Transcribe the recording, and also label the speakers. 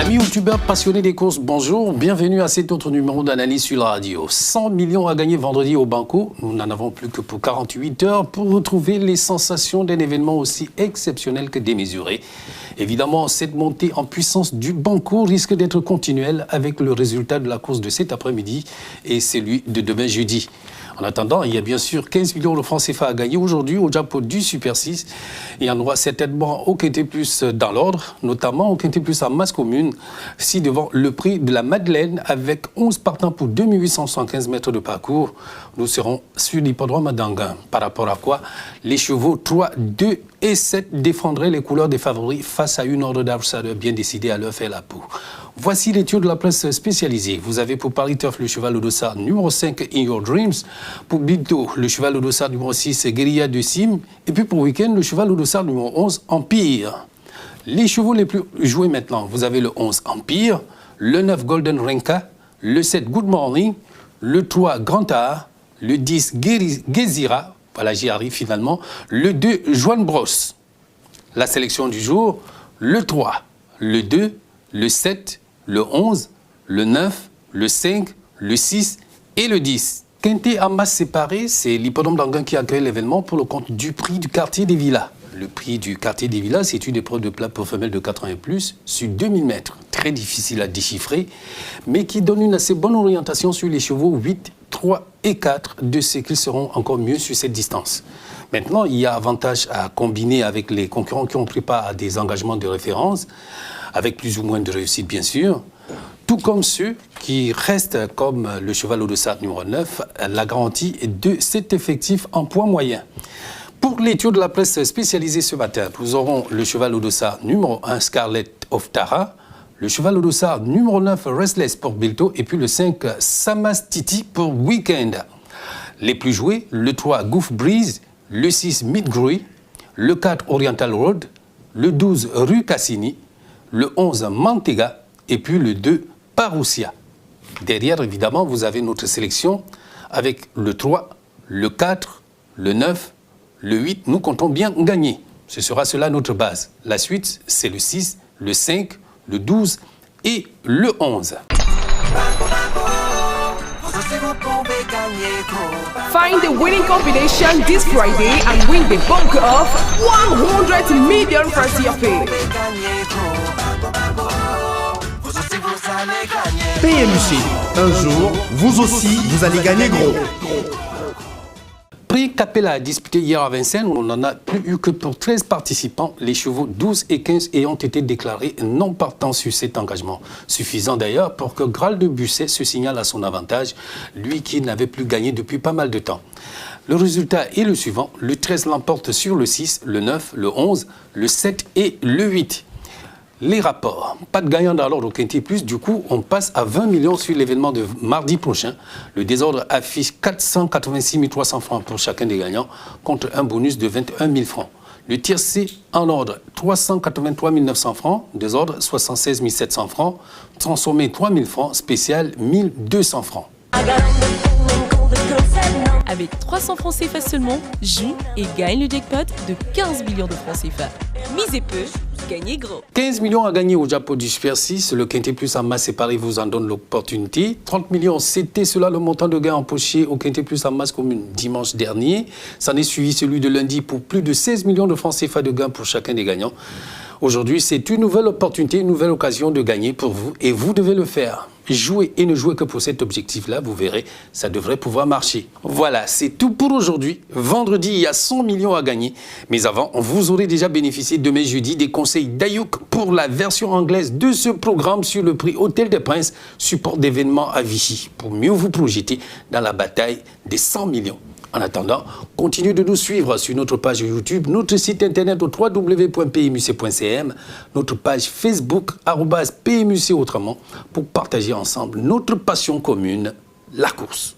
Speaker 1: Amis youtubeurs passionnés des courses, bonjour, bienvenue à cet autre numéro d'analyse sur la radio. 100 millions à gagner vendredi au Banco. Nous n'en avons plus que pour 48 heures pour retrouver les sensations d'un événement aussi exceptionnel que démesuré. Évidemment, cette montée en puissance du Banco risque d'être continuelle avec le résultat de la course de cet après-midi et celui de demain jeudi. En attendant, il y a bien sûr 15 millions de francs CFA à gagner aujourd'hui au jackpot du Super 6. Il y en aura certainement au Quintet Plus dans l'ordre, notamment au Quintet Plus en masse commune, si devant le prix de la Madeleine avec 11 partants pour 2875 mètres de parcours. Nous serons sur l'hippodrome d'Anguin. Par rapport à quoi les chevaux 3, 2 et 7 défendraient les couleurs des favoris face à une ordre d'adversaires bien décidée à leur faire la peau. Voici l'étude de la presse spécialisée. Vous avez pour Paris Turf le cheval au dossard numéro 5, In Your Dreams. Pour Bilto, le cheval au dossard numéro 6, Guérilla de Sim. Et puis pour Week-end, le cheval au dossard numéro 11, Empire. Les chevaux les plus joués maintenant, vous avez le 11, Empire, le 9, Golden Renka, le 7, Good Morning, le 3, Grand Art, le 10, Gezira, voilà, j'y arrive finalement, le 2, Joan Bros. La sélection du jour, le 3, le 2, le 7, le 11, le 9, le 5, le 6 et le 10. Quintet en masse séparée, c'est l'hippodrome d'Anguin qui accueille l'événement pour le compte du prix du quartier des Villas. Le prix du quartier des Villas, c'est une épreuve de plat pour femelles de 4 ans et plus sur 2000 mètres. Très difficile à déchiffrer, mais qui donne une assez bonne orientation sur les chevaux 8, 3 et 4 de ceux qui seront encore mieux sur cette distance. Maintenant, il y a avantage à combiner avec les concurrents qui ont pris part à des engagements de référence, avec plus ou moins de réussite bien sûr, tout comme ceux qui restent comme le cheval au dossard numéro 9, la garantie de cet effectif en poids moyen. Pour l'étude de la presse spécialisée ce matin, nous aurons le cheval au dossard numéro 1, Scarlet of Tara, le cheval au dossard numéro 9, Restless pour Bilto, et puis le 5, Samastiti pour Weekend. Les plus joués, le 3, Goof Breeze, le 6, Midgrui, le 4, Oriental Road, le 12, Rue Cassini, le 11, Mantega, et puis le 2, Parousia. Derrière, évidemment, vous avez notre sélection avec le 3, le 4, le 9, le 8. Nous comptons bien gagner. Ce sera cela notre base. La suite, c'est le 6, le 5, le 12 et le 11.
Speaker 2: Find the winning combination this Friday and win the bulk of 100 million for CFA.
Speaker 3: PMC, un jour, vous aussi, vous allez gagner gros.
Speaker 1: Prix Capella disputé hier à Vincennes, on n'en a plus eu que pour 13 participants. Les chevaux 12 et 15 ayant été déclarés non partants sur cet engagement. Suffisant d'ailleurs pour que Graal de Busset se signale à son avantage, lui qui n'avait plus gagné depuis pas mal de temps. Le résultat est le suivant, le 13 l'emporte sur le 6, le 9, le 11, le 7 et le 8. Les rapports. Pas de gagnant dans l'ordre au Quintet Plus. Du coup, on passe à 20 millions sur l'événement de mardi prochain. Le désordre affiche 486 300 francs pour chacun des gagnants, contre un bonus de 21 000 francs. Le tiercé en ordre, 383 900 francs. Désordre, 76 700 francs. Transformé, 3 000 francs. Spécial, 1200 francs.
Speaker 4: Avec 300 francs CFA seulement, joue et gagne le jackpot de 15 millions de francs CFA. Misez peu, gagnez gros.
Speaker 1: 15 millions à gagner au jackpot du Super 6. Le Quintet Plus en masse séparée vous en donne l'opportunité. 30 millions, c'était cela le montant de gain empoché au Quintet Plus en masse commune dimanche dernier. S'en est suivi celui de lundi pour plus de 16 millions de francs CFA de gain pour chacun des gagnants. Aujourd'hui, c'est une nouvelle opportunité, une nouvelle occasion de gagner pour vous et vous devez le faire. Jouez et ne jouez que pour cet objectif-là, vous verrez, ça devrait pouvoir marcher. Voilà, c'est tout pour aujourd'hui. Vendredi, il y a 100 millions à gagner. Mais avant, vous aurez déjà bénéficié demain jeudi des conseils d'Ayouk pour la version anglaise de ce programme sur le prix Hôtel des Princes, support d'événements à Vichy, pour mieux vous projeter dans la bataille des 100 millions. En attendant, continuez de nous suivre sur notre page YouTube, notre site internet au www.pmuc.cm, notre page Facebook @PMUC autrement, pour partager ensemble notre passion commune, la course.